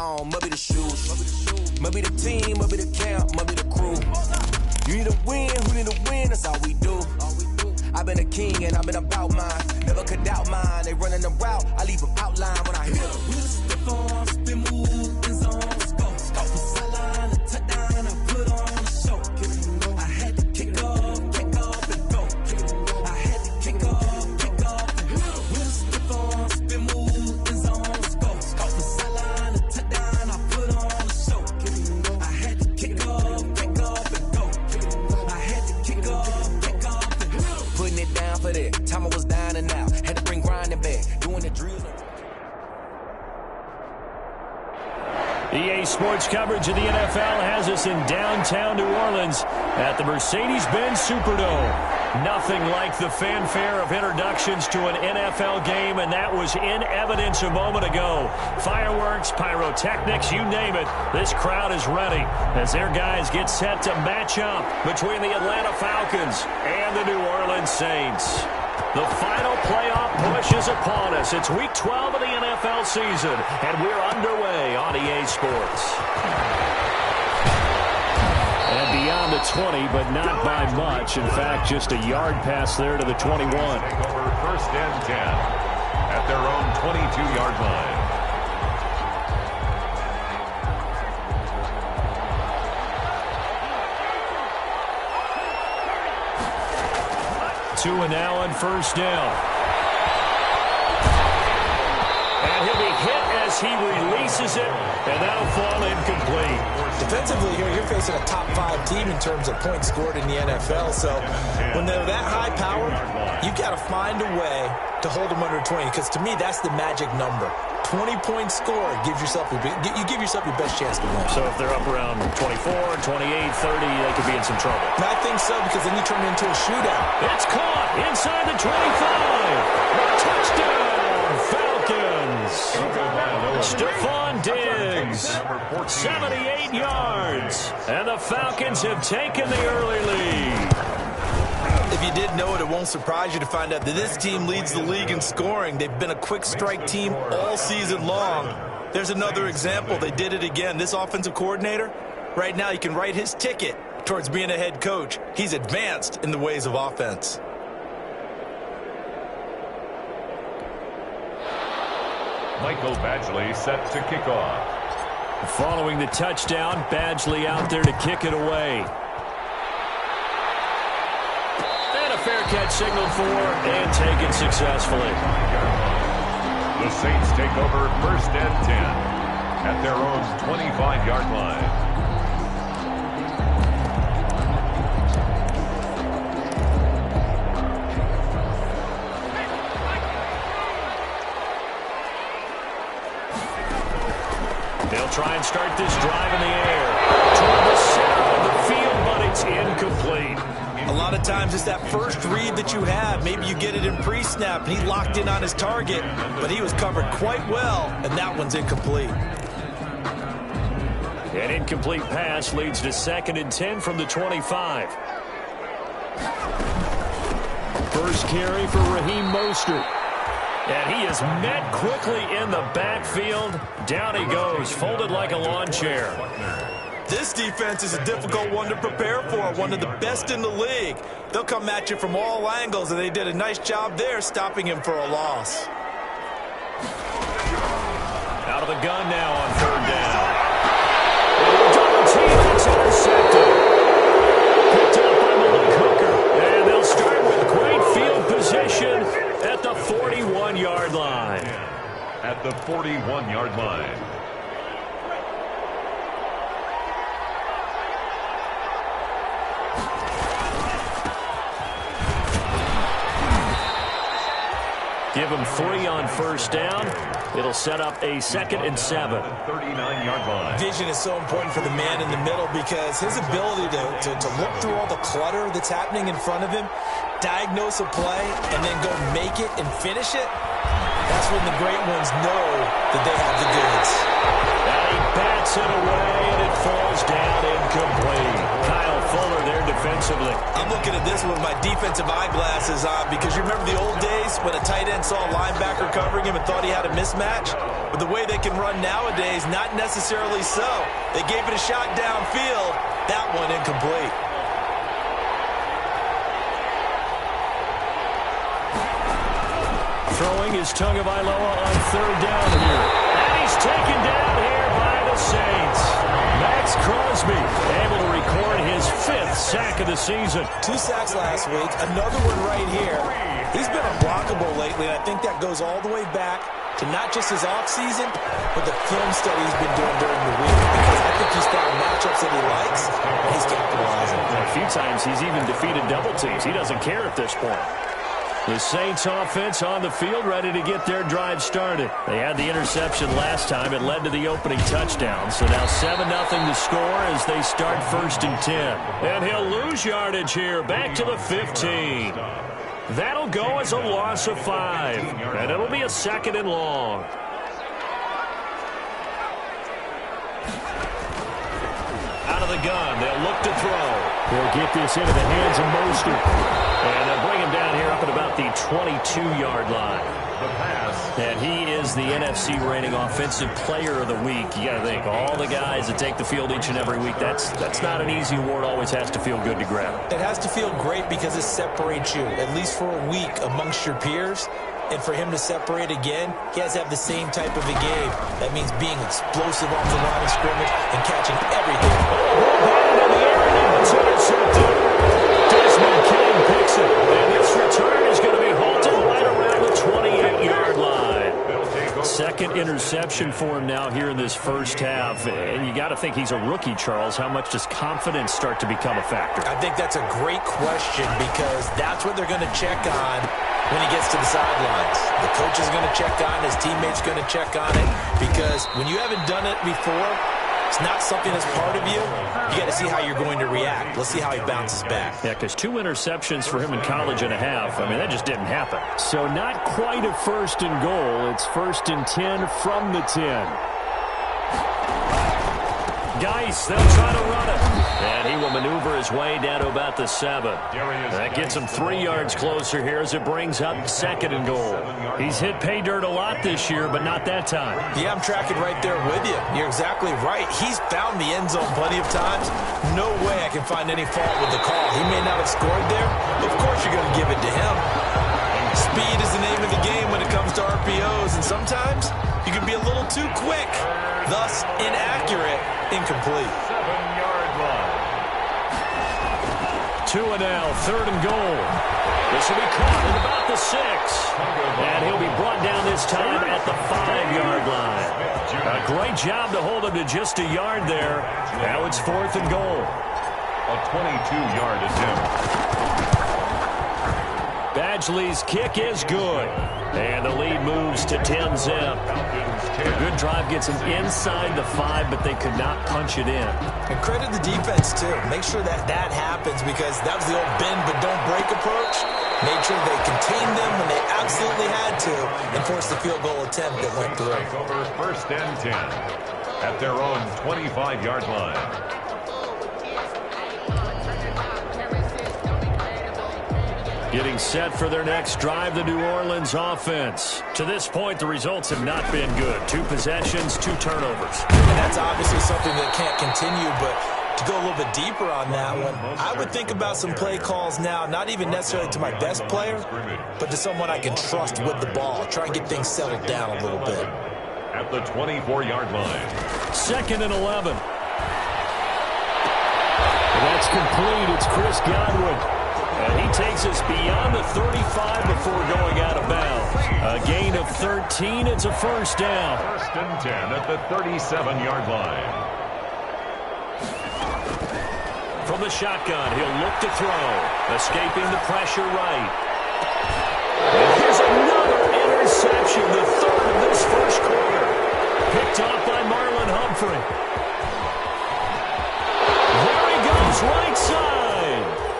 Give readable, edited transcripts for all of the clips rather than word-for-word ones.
on, maybe the shoes. Maybe the team, maybe the camp, maybe the crew. You need to win, who need to win, that's all we do. I've been a king and I've been about mine. Never could doubt mine. They running the route, I leave them outline when I hit them. We just stiff on, spin move, in zone, let's go. From sideline to touchdown, I put on a show. I had to kick off and go. I had to kick off and go. We just stiff on, spin move, in zone, let's go. From sideline to touchdown, I put on a show. I had to kick off and go. I had to kick off and go. Putting it down for that. Time I was down and out. Had to bring grinding back. Doing the drills. EA Sports coverage of the NFL has us in downtown New Orleans at the Mercedes-Benz Superdome. Nothing like the fanfare of introductions to an NFL game, and that was in evidence a moment ago. Fireworks, pyrotechnics, you name it. This crowd is ready as their guys get set to match up between the Atlanta Falcons and the New Orleans Saints. The final playoff push is upon us. It's Week 12 of the NFL season, and we're underway on EA Sports. And beyond the 20, but not by much. In fact, just a yard pass there to the 21. Take over first and 10 at their own 22-yard line. Tua now on first down. And he'll be hit as he releases it, and that'll fall incomplete. Defensively here, you're facing a top 5 team in terms of points scored in the NFL. So when they're that high powered, you've got to find a way to hold them under 20, because to me, that's the magic number. 20 points scored gives yourself you give yourself your best chance to win. So if they're up around 24, 28, 30, they could be in some trouble. And I think so, because then you turn it into a shootout. It's caught inside the 25. Touchdown, Falcons. Stephon Diggs, 78 yards. And the Falcons have taken the early lead. If you didn't know it, it won't surprise you to find out that this team leads the league in scoring. They've been a quick strike team all season long. There's another example. They did it again. This offensive coordinator, right now, you can write his ticket towards being a head coach. He's advanced in the ways of offense. Michael Badgley set to kick off. Following the touchdown, Badgley out there to kick it away. Fair catch signaled for and taken successfully. The Saints take over first and 10 at their own 25-yard line. They'll try and start this drive in the air. Toward the center of the field, but it's incomplete. A lot of times it's that first read that you have. Maybe you get it in pre-snap, and he locked in on his target, but he was covered quite well, and that one's incomplete. An incomplete pass leads to 2nd and 10 from the 25. First carry for Raheem Mostert. And he is met quickly in the backfield. Down he goes, folded like a lawn chair. This defense is a difficult one to prepare for, one of the best in the league. They'll come at you from all angles, and they did a nice job there stopping him for a loss. Out of the gun now on 3rd down. Double team, it's intercepted. Picked up by Malik Hooker. And they'll start with great field position at the 41-yard line. At the 41-yard line. Give him 3 on first down. It'll set up a 2nd and 7. 39-yard line. Vision is so important for the man in the middle, because his ability to look through all the clutter that's happening in front of him, diagnose a play, and then go make it and finish it, that's when the great ones know that they have the goods. And he bats it away, and it falls down incomplete. Kyle Fuller there defensively. I'm looking looking at this one with my defensive eyeglasses on because you remember the old days when a tight end saw a linebacker covering him and thought he had a mismatch? But the way they can run nowadays, not necessarily so. They gave it a shot downfield. That one incomplete. Throwing is Tagovailoa on third down here. And he's taken down here by the Saints. Max Crosby able to record his 5th sack of the season. 2 sacks last week, another one right here. He's been unblockable lately, and I think that goes all the way back to not just his offseason, but the film study he's been doing during the week. Because I think he's found matchups that he likes, and he's capitalizing. A few times he's even defeated double teams. He doesn't care at this point. The Saints offense on the field, ready to get their drive started. They had the interception last time. It led to the opening touchdown. So now 7-0 to score as they start 1st and 10. And he'll lose yardage here, back to the 15. That'll go as a loss of 5. And it'll be a 2nd and long. Out of the gun, they'll look to throw. They'll get this into the hands of Mostert. And they'll bring him down here up at about the 22-yard line. The pass. And he is the NFC reigning offensive player of the week. You got to think, all the guys that take the field each and every week, that's not an easy award. Always has to feel good to grab. It has to feel great because it separates you, at least for a week, amongst your peers. And for him to separate again, he has to have the same type of a game. That means being explosive off the line of scrimmage and catching everything. Desmond King picks it. And this return is going to be halted right around the 28-yard line. 2nd interception for him now here in this first half. And you got to think he's a rookie, Charles. How much does confidence start to become a factor? I think that's a great question because that's what they're going to check on when he gets to the sidelines. The coach is going to check on, his teammates going to check on it, because when you haven't done it before, it's not something that's part of you. You got to see how you're going to react. Let's see how he bounces back. Yeah, because 2 interceptions for him in college and a half. I mean, that just didn't happen. So not quite a 1st and goal. It's 1st and 10 from the 10. Geis, they'll try to run it. And he will maneuver his way down to about the 7. That gets him 3 yards closer here as it brings up 2nd and goal. He's hit pay dirt a lot this year, but not that time. Yeah, I'm tracking right there with you. You're exactly right. He's found the end zone plenty of times. No way I can find any fault with the call. He may not have scored there. Of course you're going to give it to him. Speed is the name of the game when it comes to RPOs, and sometimes you can be a little too quick, thus inaccurate, incomplete. 7-yard line. 2 and now, 3rd and goal. This will be caught at about the 6. And he'll be brought down this time at the 5-yard line. A great job to hold him to just a yard there. Now it's 4th and goal. A 22-yard attempt. Badgley's kick is good. And the lead moves to 10-zip. A good drive gets him inside the 5, but they could not punch it in. And credit the defense, too. Make sure that happens because that was the old bend but don't break approach. Made sure they contained them when they absolutely had to and forced the field goal attempt that went through. Over 1st and 10 at their own 25-yard line. Getting set for their next drive, the New Orleans offense. To this point, the results have not been good. 2 possessions, 2 turnovers. And that's obviously something that can't continue, but to go a little bit deeper on that one, I would think about some play calls now, not even necessarily to my best player, but to someone I can trust with the ball. Try and get things settled down a little bit. At the 24-yard line. 2nd and 11. And that's complete. It's Chris Godwin. And he takes us beyond the 35 before going out of bounds. A gain of 13. It's a 1st down. 1st and 10 at the 37-yard line. From the shotgun, he'll look to throw. Escaping the pressure right. And here's another interception, the 3rd of this 1st quarter. Picked off by Marlon Humphrey. There he goes, right side.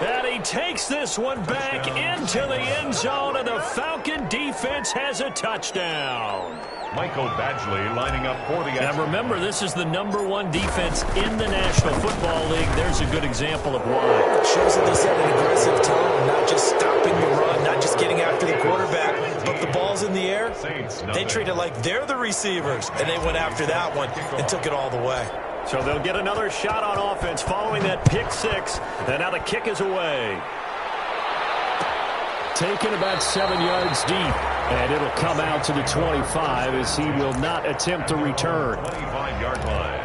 And he takes this this one back into the end zone, and the Falcon defense has a touchdown. Michael Badgley lining up for the And remember, this is the #1 defense in the National Football League. There's a good example of why. It shows that they set an aggressive tone, not just stopping the run, not just getting after the quarterback, but the ball's in the air. They treat it like they're the receivers, and they went after that one and took it all the way. So they'll get another shot on offense following that pick six, and now the kick is away. Taken about 7 yards deep, and it'll come out to the 25 as he will not attempt to return. 25-yard line.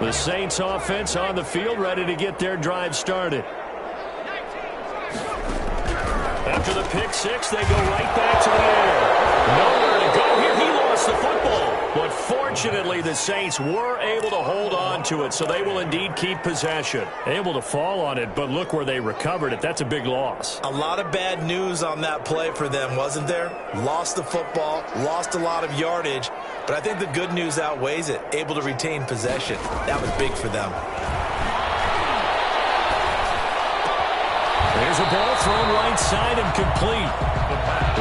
The Saints offense on the field, ready to get their drive started. After the pick six, they go right back to the air. Nowhere to go here. He lost the football. But fortunately, the Saints were able to hold on to it, so they will indeed keep possession. Able to fall on it, but look where they recovered it. That's a big loss. A lot of bad news on that play for them, wasn't there? Lost the football, lost a lot of yardage, but I think the good news outweighs it. Able to retain possession. That was big for them. There's a ball thrown right side and complete.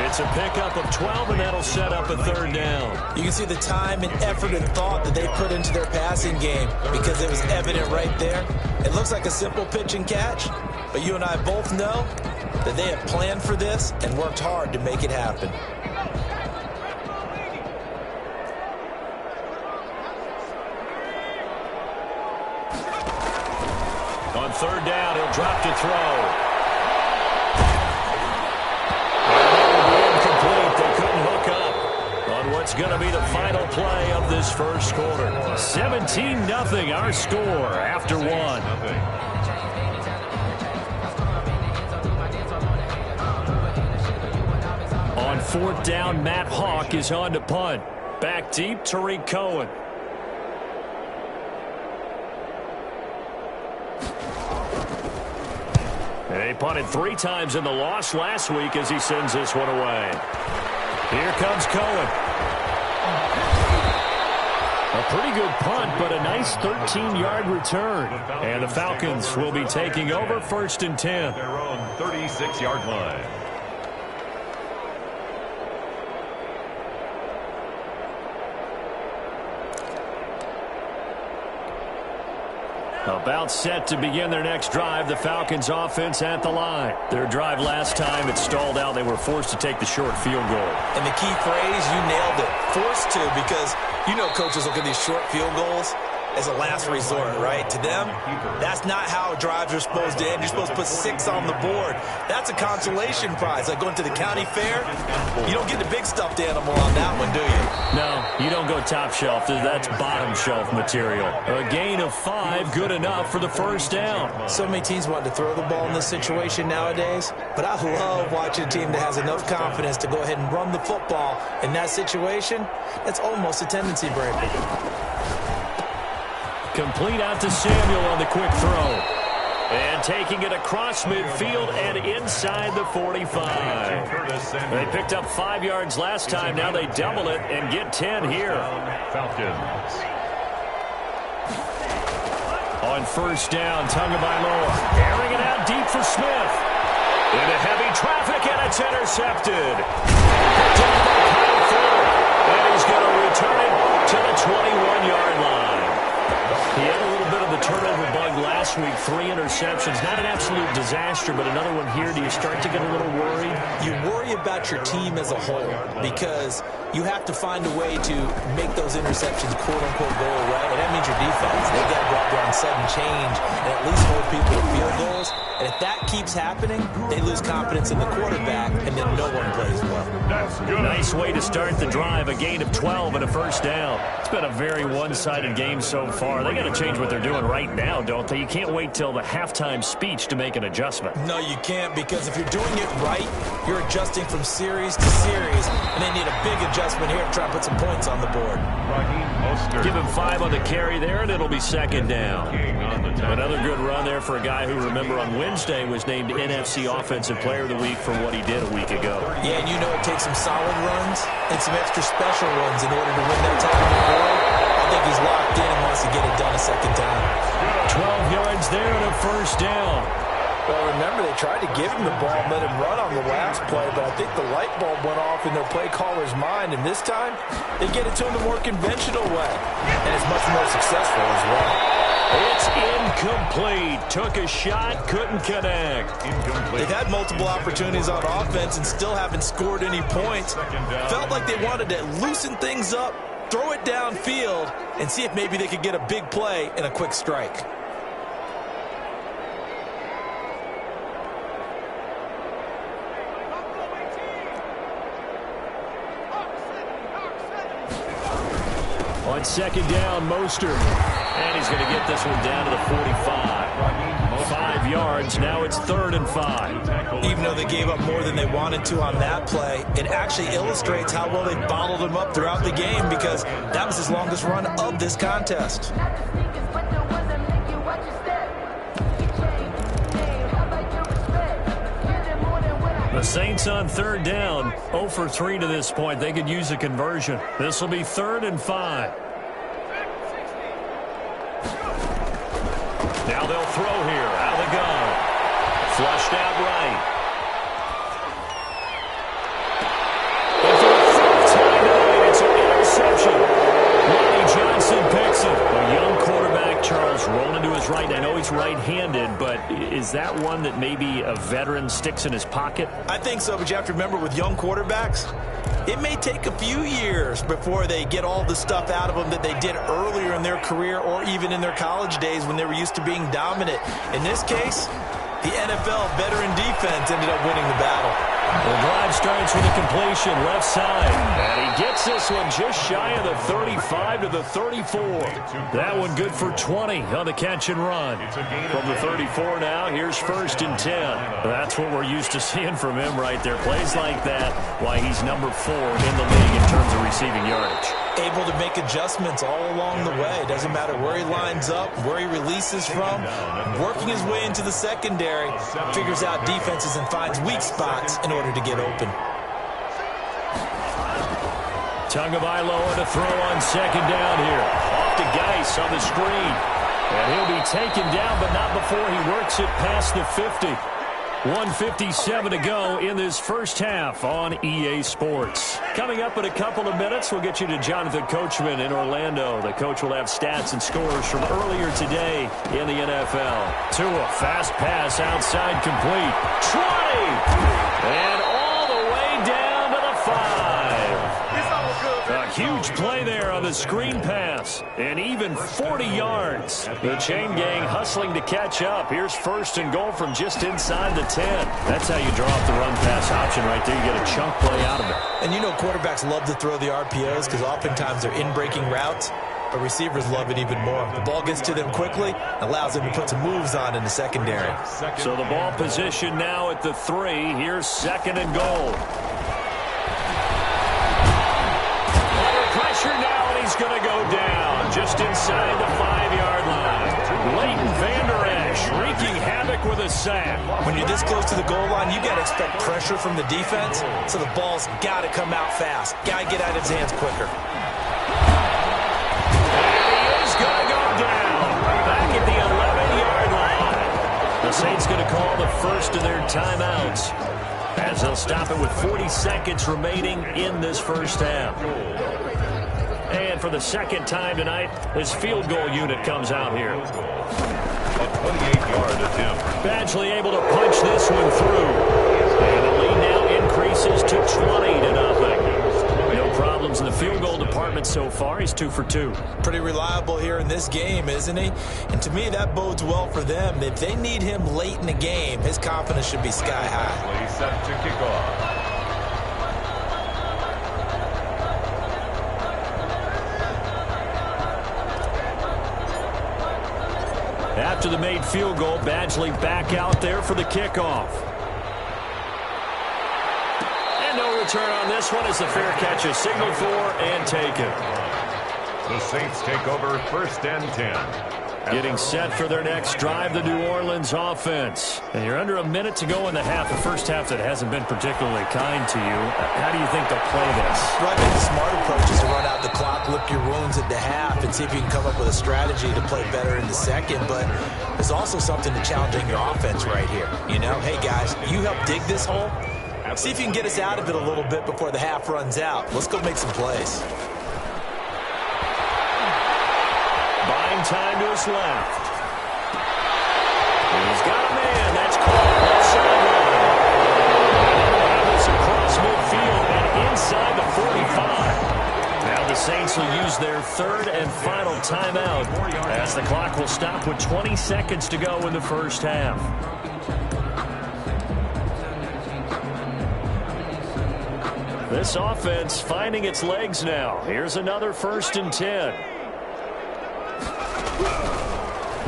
It's a pickup of 12, and that'll set up a third down. You can see the time and effort and thought that they put into their passing game because it was evident right there. It looks like a simple pitch and catch, but you and I both know that they have planned for this and worked hard to make it happen. On third down, he'll drop to throw. What's going to be the final play of this first quarter. 17-0 our score after one. On fourth down, Matt Hawk is on to punt. Back deep, Tariq Cohen. And he punted 3 times in the loss last week as he sends this one away. Here comes Cohen. A pretty good punt, but a nice 13-yard return. And the Falcons will be taking over 1st and 10. Their own 36-yard line. About set to begin their next drive, the Falcons offense at the line. Their drive last time, it stalled out. They were forced to take the short field goal. And the key phrase, you nailed it. Forced to, because you know coaches look at these short field goals as a last resort, right? To them, that's not how drives are supposed to end. You're supposed to put 6 on the board. That's a consolation prize. Like going to the county fair, you don't get the big stuffed animal on that one, do you? No, you don't go top shelf. That's bottom shelf material. A gain of 5, good enough for the first down. So many teams want to throw the ball in this situation nowadays, but I love watching a team that has enough confidence to go ahead and run the football in that situation. That's almost a tendency breaker. Complete out to Samuel on the quick throw. And taking it across midfield and inside the 45. They picked up 5 yards last time. Now they double it and get 10 here. Falcons. On first down, Tagovailoa airing it out deep for Smith. Into heavy traffic, and it's intercepted. And he's going to return it to the 21-yard line. He had a little bit of the turnover bug last week, 3 interceptions. Not an absolute disaster, but another one here. Do you start to get a little worried? You worry about your team as a whole because you have to find a way to make those interceptions quote-unquote go away, and that means your defense. They've got to go out there on sudden change and at least hold people to field goals. And if that keeps happening, they lose confidence in the quarterback, and then no one plays well. That's good. Nice way to start the drive. A gain of 12 and a first down. It's been a very one-sided game so far. They got to change what they're doing right now, don't they? You can't wait till the halftime speech to make an adjustment. No, you can't, because if you're doing it right, you're adjusting from series to series, and they need a big adjustment here to try and put some points on the board. Give him 5 on the carry there, and it'll be second down. Another good run there for a guy who, remember, on Wednesday was named NFC Offensive Player of the Week for what he did a week ago. Yeah, and you know it takes some solid runs and some extra special ones in order to win that type of award. think he's locked in and wants to get it done a second time. 12 yards there and a first down. Well, remember, they tried to give him the ball and let him run on the last play, but I think the light bulb went off in their play caller's mind, and this time they get it to him the more conventional way, and it's much more successful as well. It's incomplete. Took a shot, couldn't connect. They've had multiple opportunities on offense and still haven't scored any points. Felt like they wanted to loosen things up, throw it downfield, and see if maybe they could get a big play and a quick strike. On second down, Mostert. And he's going to get this one down to the 45. 5 yards. Now it's 3rd and 5. Even though they gave up more than they wanted to on that play, it actually illustrates how well they bottled him up throughout the game, because that was his longest run of this contest. The Saints on 3rd down, 0 for 3 to this point. They could use a conversion. This will be 3rd and 5. Now they'll throw here out of the gun. Flushed out right. And for the 5th time tonight, it's an interception. Lonnie Johnson picks it. A young quarterback, Charles, rolling to his right. I know he's right-handed, but is that one that maybe a veteran sticks in his pocket? I think so, but you have to remember, with young quarterbacks, it may take a few years before they get all the stuff out of them that they did earlier in their career or even in their college days when they were used to being dominant. In this case, the NFL veteran defense ended up winning the battle. The drive starts with a completion left side. And he gets this one just shy of the 35 to the 34. That one good for 20 on the catch and run. From the 34 now, here's 1st and 10. That's what we're used to seeing from him right there. Plays like that, why he's number 4 in the league in terms of receiving yardage. Able to make adjustments all along the way. Doesn't matter where he lines up, where he releases from. Working his way into the secondary, figures out defenses and finds weak spots in order to get open. Tagovailoa to throw on second down here. Off to Geis on the screen. And he'll be taken down, but not before he works it past the 50. 1:57 to go in this first half on EA Sports. Coming up in a couple of minutes, we'll get you to Jonathan Coachman in Orlando. The coach will have stats and scores from earlier today in the NFL. Tua, fast pass outside, complete. 20! And all the way down to the 5. A huge play there on the screen pass. And even 40 yards. The chain gang hustling to catch up. Here's 1st and goal from just inside the 10. That's how you draw up the run-pass option right there. You get a chunk play out of it. And you know quarterbacks love to throw the RPOs because oftentimes they're in-breaking routes. But receivers love it even more. The ball gets to them quickly, allows them to put some moves on in the secondary. So the ball position now at the 3. Here's 2nd and goal. Pressure now, and he's going to go down just inside the 5-yard line. Leighton Vander Esch wreaking havoc with a sack. When you're this close to the goal line, you got to expect pressure from the defense, so the ball's got to come out fast. Got to get out of his hands quicker. And he is going to go down back at the 11-yard line. The Saints going to call the first of their timeouts, as they'll stop it with 40 seconds remaining in this first half. And for the second time tonight, his field goal unit comes out here. A 28-yard attempt. Badgley able to punch this one through. And the lead now increases to 20-0. No problems in the field goal department so far. He's 2 for 2. Pretty reliable here in this game, isn't he? And to me, that bodes well for them. If they need him late in the game, his confidence should be sky high. Play set to kick off. After the made field goal, Badgley back out there for the kickoff. And no return on this one as the fair catch is signaled for and taken. The Saints take over 1st and 10. Getting set for their next drive, the New Orleans offense. And you're under a minute to go in the half. The first half that hasn't been particularly kind to you. How do you think they'll play this? Well, I think the smart approach is to run out the clock, lick your wounds at the half, and see if you can come up with a strategy to play better in the second. But there's also something to challenging your offense right here. You know, hey, guys, you help dig this hole. See if you can get us out of it a little bit before the half runs out. Let's go make some plays. Buying time to his left. He's got a man. That's caught left sideline. It's across midfield and inside the 45. Now the Saints will use their third and final timeout as the clock will stop with 20 seconds to go in the first half. This offense finding its legs now. Here's another 1st and 10.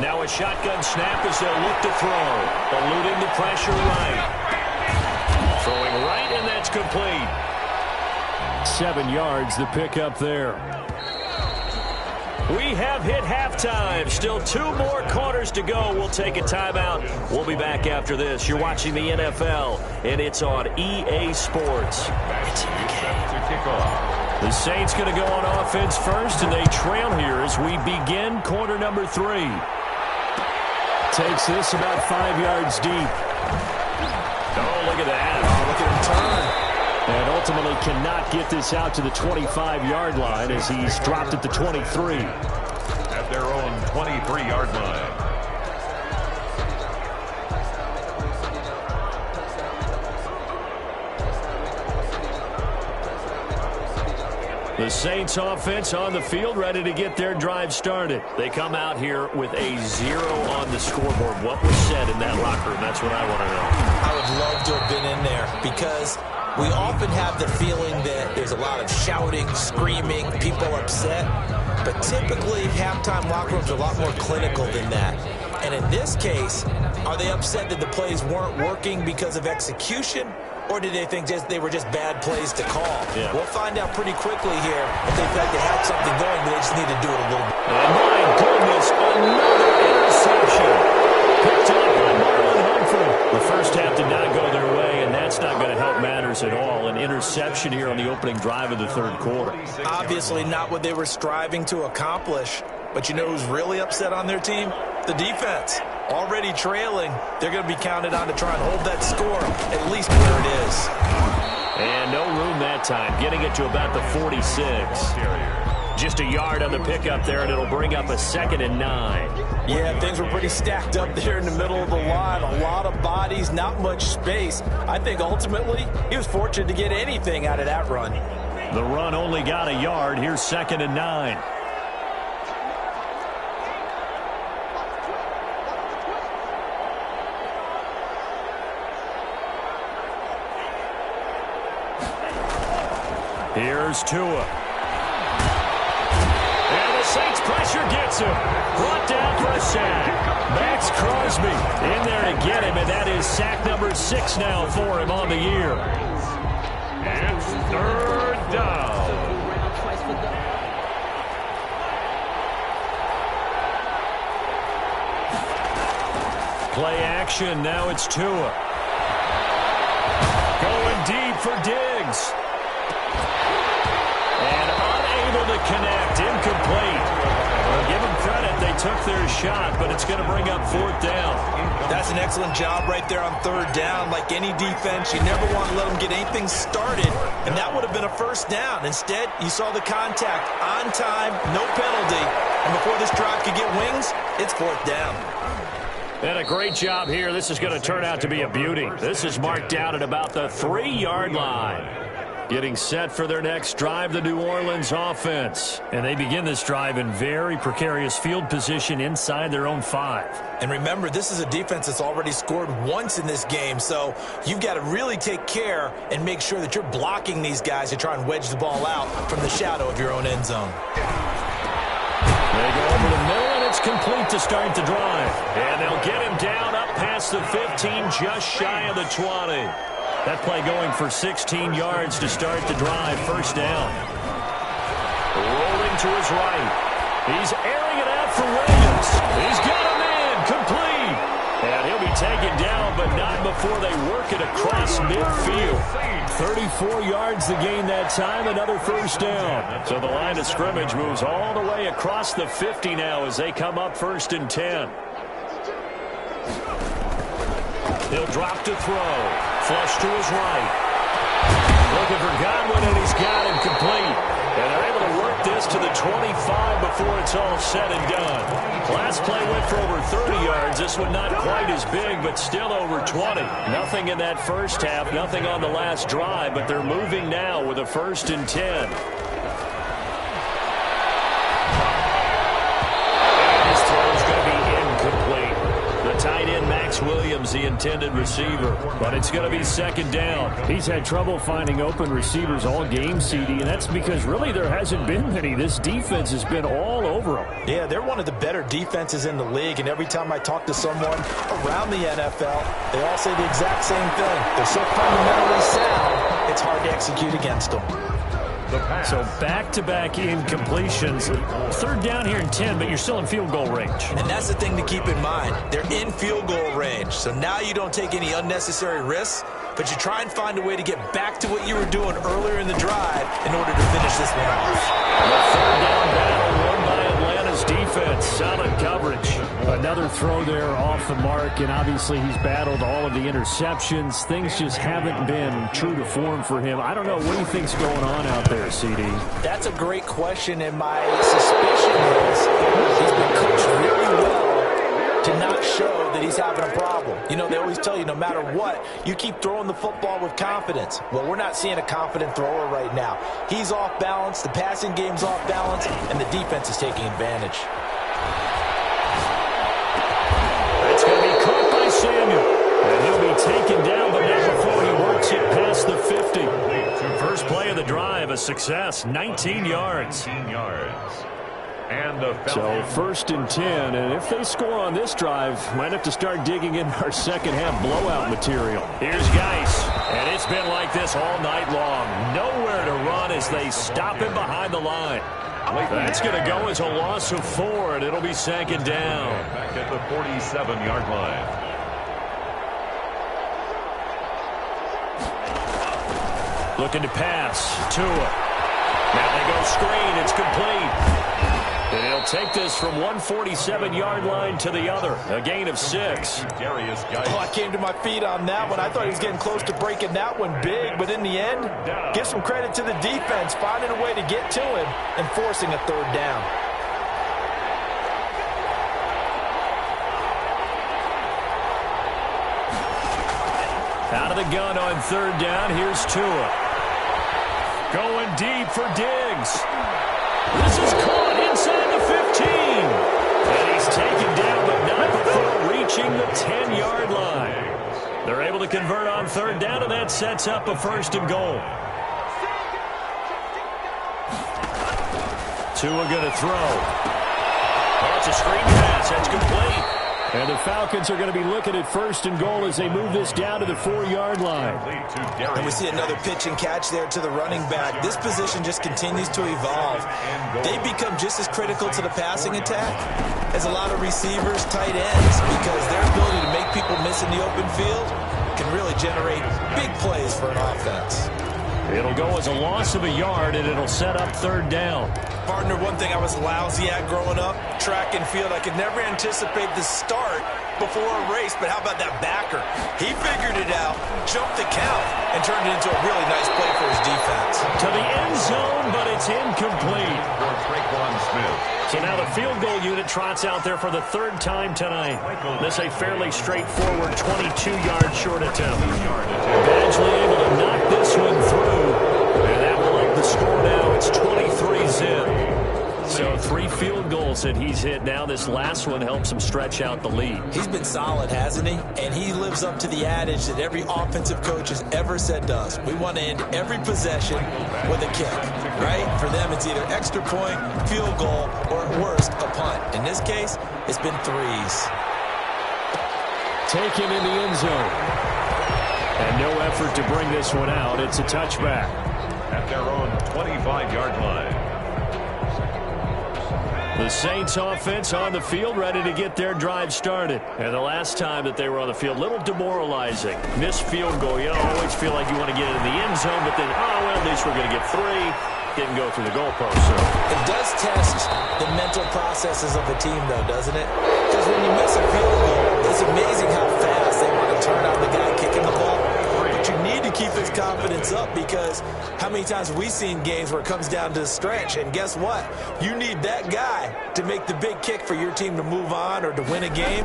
Now a shotgun snap as they'll look to throw. Eluding the pressure right. Throwing right, and that's complete. 7 yards the pickup there. We have hit halftime. Still 2 more quarters to go. We'll take a timeout. We'll be back after this. You're watching the NFL, and it's on EA Sports. It's in the game. The Saints going to go on offense first, and they trail here as we begin quarter number 3. Takes this about 5 yards deep. Oh, look at that. Oh, look at him turn. And ultimately cannot get this out to the 25-yard line as he's dropped at the 23. At their own 23-yard line. The Saints offense on the field, ready to get their drive started. They come out here with a 0 on the scoreboard. What was said in that locker room? That's what I want to know. I would love to have been in there because we often have the feeling that there's a lot of shouting, screaming, people upset. But typically, halftime locker rooms are a lot more clinical than that. And in this case, are they upset that the plays weren't working because of execution? Or did they think they were just bad plays to call? Yeah. We'll find out pretty quickly here if they felt they had something going, but they just need to do it a little bit. And my goodness, another interception. Picked up by Marlon Humphrey. The first half did not go their way, and that's not going to help matters at all. An interception here on the opening drive of the third quarter. Obviously not what they were striving to accomplish. But you know who's really upset on their team? The defense. Already trailing, they're going to be counted on to try and hold that score at least where it is. And no room that time, getting it to about the 46. Just a yard on the pickup there, and it'll bring up a 2nd and 9. Yeah, things were pretty stacked up there in the middle of the line. A lot of bodies, not much space. I think ultimately he was fortunate to get anything out of that run. The run only got a yard. Here's 2nd and 9. Here's Tua. And the Saints pressure gets him. Brought down for a sack. Max Crosby in there to get him, and that is sack number 6 now for him on the year. It's 3rd down. Play action. Now it's Tua. Going deep for Diggs. And unable to connect. Incomplete. Well, give them credit. They took their shot, but it's going to bring up 4th down. That's an excellent job right there on 3rd down. Like any defense, you never want to let them get anything started, and that would have been a 1st down. Instead, you saw the contact on time, no penalty, and before this drive could get wings, it's 4th down. And a great job here. This is going to turn out to be a beauty. This is marked down at about the 3-yard line. Getting set for their next drive, the New Orleans offense. And they begin this drive in very precarious field position inside their own 5. And remember, this is a defense that's already scored once in this game, so you've got to really take care and make sure that you're blocking these guys to try and wedge the ball out from the shadow of your own end zone. They go over the middle, and it's complete to start the drive. And they'll get him down up past the 15, just shy of the 20. That play going for 16 yards to start the drive. 1st down. Rolling to his right. He's airing it out for Williams. He's got a man complete. And he'll be taken down, but not before they work it across midfield. 34 yards to gain that time, another first down. So the line of scrimmage moves all the way across the 50 now as they come up 1st and 10. He'll drop to throw. Flush to his right. Looking for Godwin, and he's got him complete. And they're able to work this to the 25 before it's all said and done. Last play went for over 30 yards. This one not quite as big, but still over 20. Nothing in that first half, nothing on the last drive, but they're moving now with a 1st and 10. His throw's going to be incomplete. The tight end, Max Williams, the intended receiver. But it's going to be 2nd down. He's had trouble finding open receivers all game, CD, and that's because really there hasn't been many. This defense has been all over them. Yeah, they're one of the better defenses in the league, and every time I talk to someone around the NFL, they all say the exact same thing. They're so fundamentally sound, it's hard to execute against them. So back-to-back incompletions. 3rd down here in 10, but you're still in field goal range. And that's the thing to keep in mind. They're in field goal range. So now you don't take any unnecessary risks, but you try and find a way to get back to what you were doing earlier in the drive in order to finish this one off. The 3rd down battle won by Atlanta's defense. Solid coverage. Another throw there off the mark, and obviously he's battled all of the interceptions. Things just haven't been true to form for him. I don't know. What do you think's going on out there, CD? That's a great question, and my suspicion is he's been coached really well to not show that he's having a problem. You know, they always tell you no matter what, you keep throwing the football with confidence. Well, we're not seeing a confident thrower right now. He's off balance, the passing game's off balance, and the defense is taking advantage. That's going to be caught by Samuel. And he'll be taken down, but not before he works it past the 50. First play of the drive, a success, 19 yards. 19 yards. And So 1st and 10, and if they score on this drive, might have to start digging in our second half blowout material. Here's Geis, and it's been like this all night long. Nowhere to run as they stop him behind the line. That's going to go as a loss of 4, and it'll be 2nd down. Back at the 47-yard line. Looking to pass. Tua. Now they go screen. It's complete. And he'll take this from 147-yard line to the other. A gain of 6. Oh, I came to my feet on that one. I thought he was getting close to breaking that one big, but in the end, give some credit to the defense, finding a way to get to him and forcing a 3rd down. Out of the gun on 3rd down. Here's Tua. Going deep for Diggs. This is caught inside the 15. And he's taken down, but not before reaching the 10-yard line. They're able to convert on 3rd down, and that sets up a 1st and goal. Tua going to throw. Oh, it's a screen pass. That's complete. And the Falcons are going to be looking at 1st and goal as they move this down to the 4-yard line. And we see another pitch and catch there to the running back. This position just continues to evolve. They become just as critical to the passing attack as a lot of receivers, tight ends, because their ability to make people miss in the open field can really generate big plays for an offense. It'll go as a loss of a yard, and it'll set up 3rd down. Partner, one thing I was lousy at growing up, track and field. I could never anticipate the start before a race, but how about that backer? He figured it out, jumped the count, and turned it into a really nice play for his defense. To the end zone, but it's incomplete. So now the field goal unit trots out there for the 3rd time tonight. This a fairly straightforward 22-yard short attempt. Badgley able to knock this one through, and that will up the score now. It's 23-zip. So 3 field goals that he's hit now. This last one helps him stretch out the lead. He's been solid, hasn't he? And he lives up to the adage that every offensive coach has ever said to us. We want to end every possession with a kick, right? For them, it's either extra point, field goal, or at worst, a punt. In this case, it's been 3s. Taken in the end zone. And no effort to bring this one out. It's a touchback. At their own 25-yard line. The Saints offense on the field, ready to get their drive started. And the last time that they were on the field, a little demoralizing. Missed field goal. You always feel like you want to get it in the end zone, but then, oh, well, at least we're going to get 3. Didn't go through the goalpost. So it does test the mental processes of a team, though, doesn't it? Because when you miss a field goal, it's amazing how fast they want to turn on the guy kicking the ball. But you need to keep his confidence up, because how many times have we seen games where it comes down to a stretch, and guess what? You need that guy to make the big kick for your team to move on or to win a game.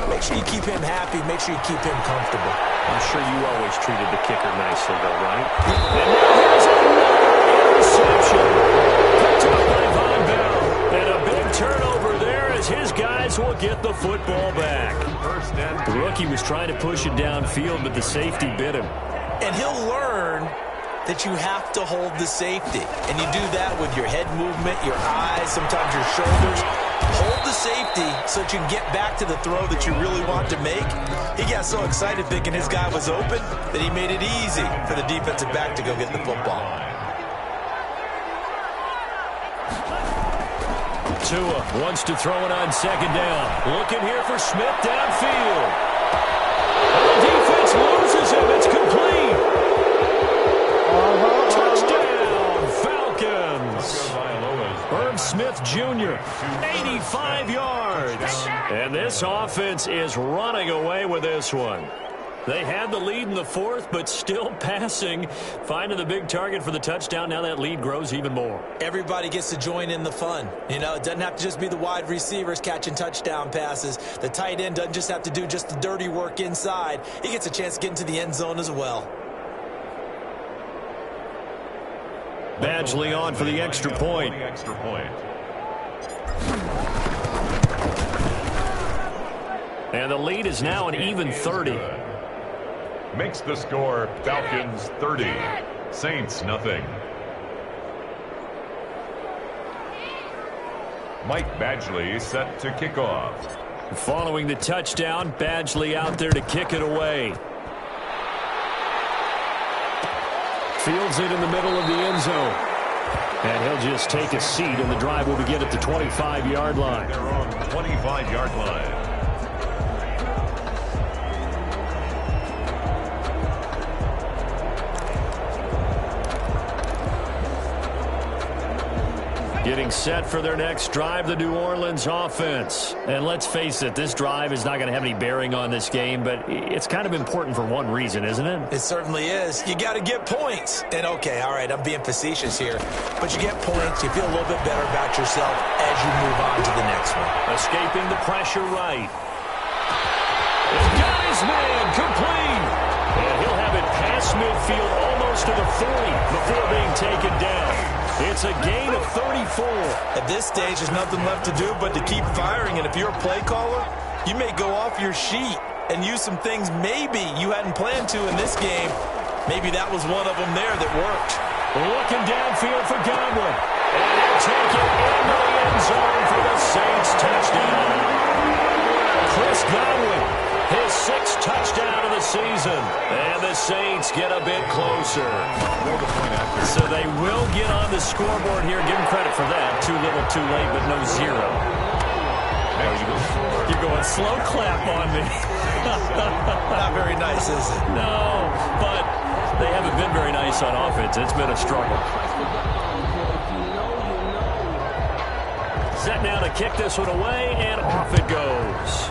Make sure you keep him happy. Make sure you keep him comfortable. I'm sure you always treated the kicker nicely, though, right? And now here's another interception. Picked up by Von Bell. And a big turnover there as his guys will get the football back. The rookie was trying to push it downfield, but the safety bit him. And he'll learn that you have to hold the safety. And you do that with your head movement, your eyes, sometimes your shoulders. Hold the safety so that you can get back to the throw that you really want to make. He got so excited thinking his guy was open that he made it easy for the defensive back to go get the football. Tua wants to throw it on second down. Looking here for Smith downfield. And the defense loses him. It's complete. Touchdown, Falcons. Herb Smith Jr., 85 yards. And this offense is running away with this one. They had the lead in the fourth, but still passing, finding the big target for the touchdown. Now that lead grows even more. Everybody gets to join in the fun. You know, it doesn't have to just be the wide receivers catching touchdown passes. The tight end doesn't just have to do just the dirty work inside. He gets a chance to get into the end zone as well. Badgley on for the extra point. And the lead is now an even 30. Makes the score Falcons 30, Saints nothing. Mike Badgley set to kick off. Following the touchdown, Badgley out there to kick it away. Fields it in the middle of the end zone. And he'll just take a seat, and the drive will begin at the 25-yard line. Their own 25-yard line. Getting set for their next drive, the New Orleans offense. And let's face it, this drive is not going to have any bearing on this game, but it's kind of important for one reason, isn't it? It certainly is. You got to get points. And, okay, all right, I'm being facetious here, but you get points, you feel a little bit better about yourself as you move on to the next one. Escaping the pressure right. He's got his man complete. And he'll have it past midfield almost to the 40 before being taken down. It's a gain of 34. At this stage, there's nothing left to do but to keep firing. And if you're a play caller, you may go off your sheet and use some things maybe you hadn't planned to in this game. Maybe that was one of them there that worked. Looking downfield for Godwin. And he'll take it into the end zone for the Saints touchdown. Chris Godwin, his 6th touchdown of the season. And the Saints get a bit closer. So they will get on the scoreboard here. Give them credit for that. Too little, too late, but no 0. You're going slow clap on me. Not very nice, is it? No, but they haven't been very nice on offense. It's been a struggle. Set now to kick this one away, and off it goes.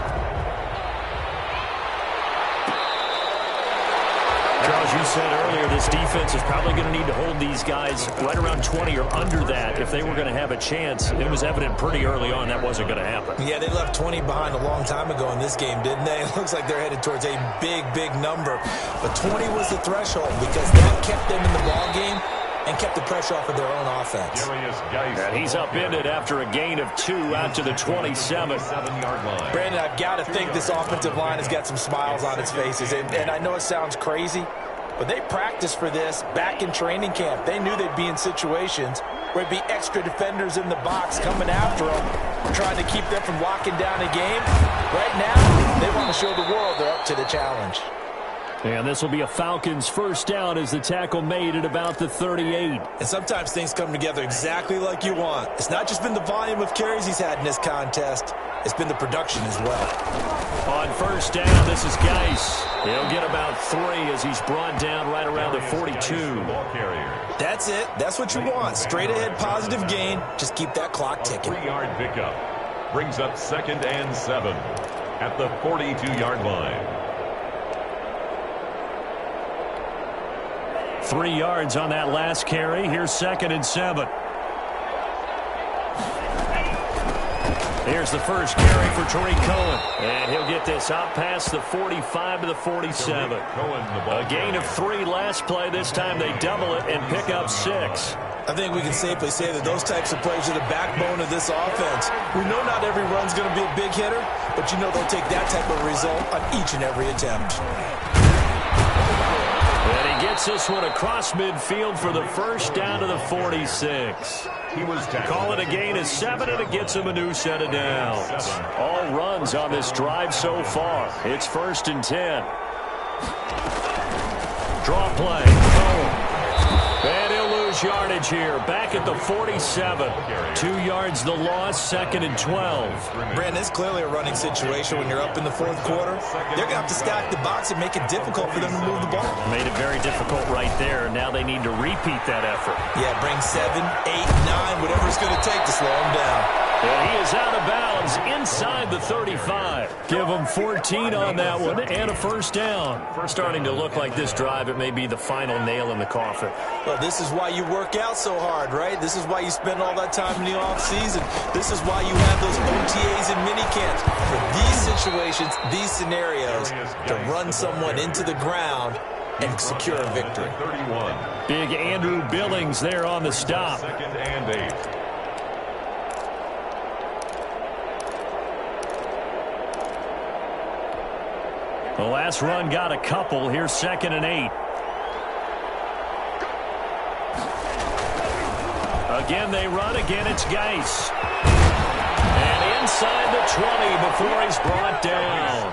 Charles, you said earlier this defense is probably going to need to hold these guys right around 20 or under that if they were going to have a chance. It was evident pretty early on that wasn't going to happen. Yeah, they left 20 behind a long time ago in this game, didn't they? It looks like they're headed towards a big, big number. But 20 was the threshold because that kept them in the ball game and kept the pressure off of their own offense. And he's upended after a gain of 2 out to the 27-yard line. Brandon, I've got to think this offensive line has got some smiles on its faces. And I know it sounds crazy, but they practiced for this back in training camp. They knew they'd be in situations where there'd be extra defenders in the box coming after them, trying to keep them from locking down a game. Right now, they want to show the world they're up to the challenge. And this will be a Falcons first down as the tackle made at about the 38. And sometimes things come together exactly like you want. It's not just been the volume of carries he's had in this contest. It's been the production as well. On first down, this is Geis. He'll get about 3 as he's brought down right around the 42. That's it. That's what you want. Straight ahead positive gain. Just keep that clock ticking. 3-yard pickup brings up 2nd and 7 at the 42-yard line. 3 yards on that last carry. Here's 2nd and 7. Here's the first carry for Tariq Cohen. And he'll get this out past the 45 to the 47. A gain of 3 last play. This time they double it and pick up 6. I think we can safely say that those types of plays are the backbone of this offense. We know not every run's going to be a big hitter, but you know they'll take that type of result on each and every attempt. And he gets this one across midfield for the first down to the 46. He was Call it a gain of 7, and it gets him a new set of downs. All runs on this drive so far. It's 1st and 10. Draw play. And he'll lose yardage here. Back at the 47. 2 yards the loss, 2nd and 12. Brandon, it's clearly a running situation when you're up in the 4th quarter. They're going to have to stack the box and make it difficult for them to move the ball. Made it very difficult right there. Now they need to repeat that effort. Yeah, bring 7, 8, 9, whatever it's going to take to slow them down. And he is out of bounds inside the 35. Give him 14 on that one and a first down. Starting to look like this drive, it may be the final nail in the coffin. Well, this is why you work out so hard, right? This is why you spend all that time in the offseason. This is why you have those OTAs and minicamps. For these situations, these scenarios, to run someone into the ground and secure a victory. 31. Big Andrew Billings there on the stop. 2nd and 8. The last run got a couple. Here's 2nd and 8. Again they run. Again it's Geis. And inside the 20 before he's brought down.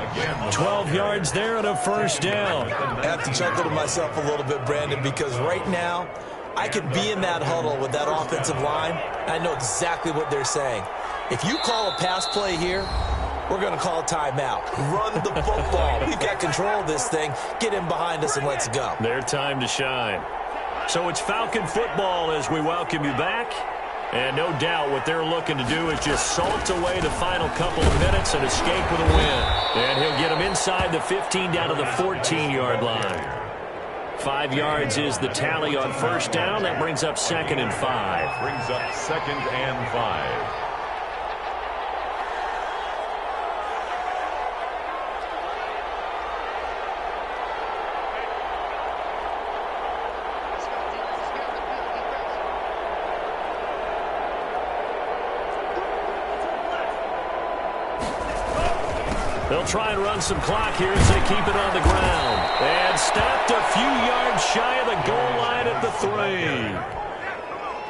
12 yards there and a first down. I have to chuckle to myself a little bit, Brandon, because right now I could be in that huddle with that offensive line. I know exactly what they're saying. If you call a pass play here, we're going to call a timeout. Run the football. We've got control of this thing. Get in behind us and let's go. Their time to shine. So it's Falcon football as we welcome you back. And no doubt what they're looking to do is just salt away the final couple of minutes and escape with a win. And he'll get them inside the 15 down to the 14-yard line. 5 yards is the tally on first down. That brings up 2nd and 5. Brings up 2nd and 5. They'll try and run some clock here as they keep it on the ground. And stopped a few yards shy of the goal line at the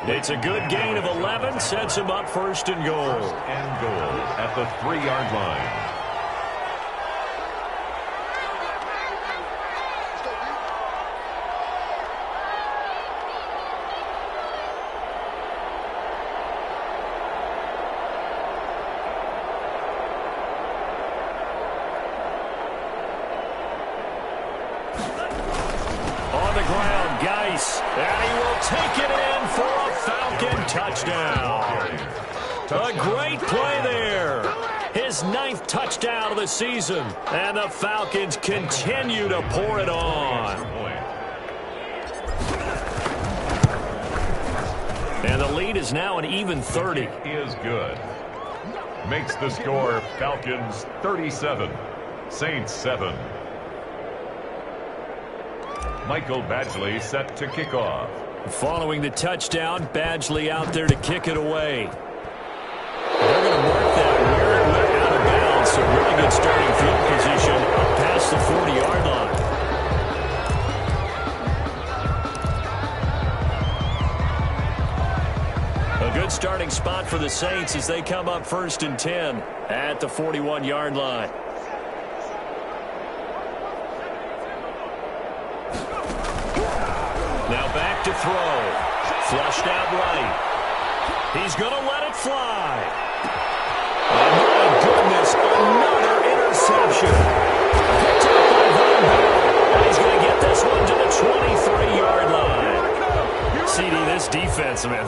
3. It's a good gain of 11, sets him up 1st and goal. 1st and goal at the 3-yard line. And he will take it in for a Falcon touchdown. A great play there. His 9th touchdown of the season. And the Falcons continue to pour it on. And the lead is now an even 30. Is good. Makes the score Falcons 37, Saints 7. Michael Badgley set to kick off. Following the touchdown, Badgley out there to kick it away. They're going to mark that where it went out of bounds. So really good starting field position up past the 40-yard line. A good starting spot for the Saints as they come up 1st and 10 at the 41-yard line. Now back to throw. Flushed out right. He's going to let it fly. And my goodness, another interception. Picked up by Von Bell. And he's going to get this one to the 23-yard line. CD, this defense, man,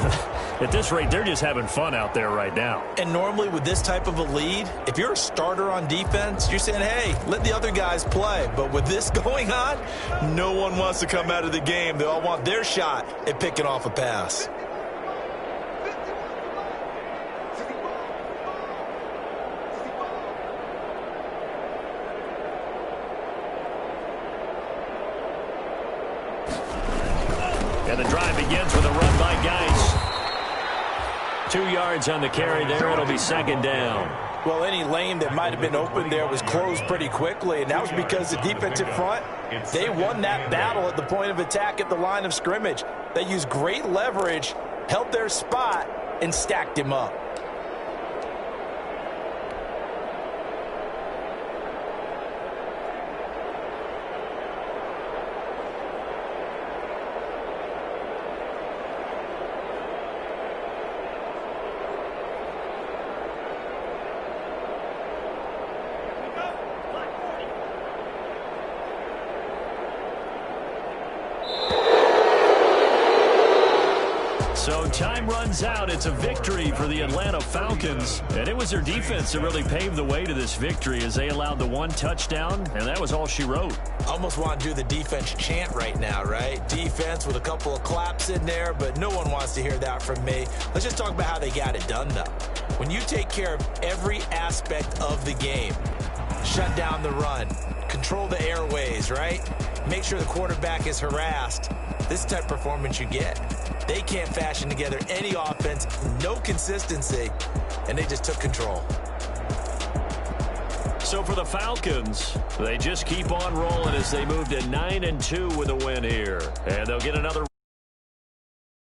at this rate, they're just having fun out there right now. And normally with this type of a lead, if you're a starter on defense, you're saying, hey, let the other guys play. But with this going on, no one wants to come out of the game. They all want their shot at picking off a pass. And the drive begins with a run by Geis. 2 yards on the carry there. It'll be second down. Well, any lane that might have been open there was closed pretty quickly, and that was because the defensive front, they won that battle at the point of attack at the line of scrimmage. They used great leverage, held their spot, and stacked him up. So time runs out. It's a victory for the Atlanta Falcons. And it was their defense that really paved the way to this victory as they allowed the 1 touchdown, and that was all she wrote. Almost want to do the defense chant right now, right? Defense with a couple of claps in there, but no one wants to hear that from me. Let's just talk about how they got it done, though. When you take care of every aspect of the game, shut down the run, control the airways, right? Make sure the quarterback is harassed. This is the type of performance you get. They can't fashion together any offense, no consistency, and they just took control. So for the Falcons, they just keep on rolling as they move to 9-2 with a win here. And they'll get another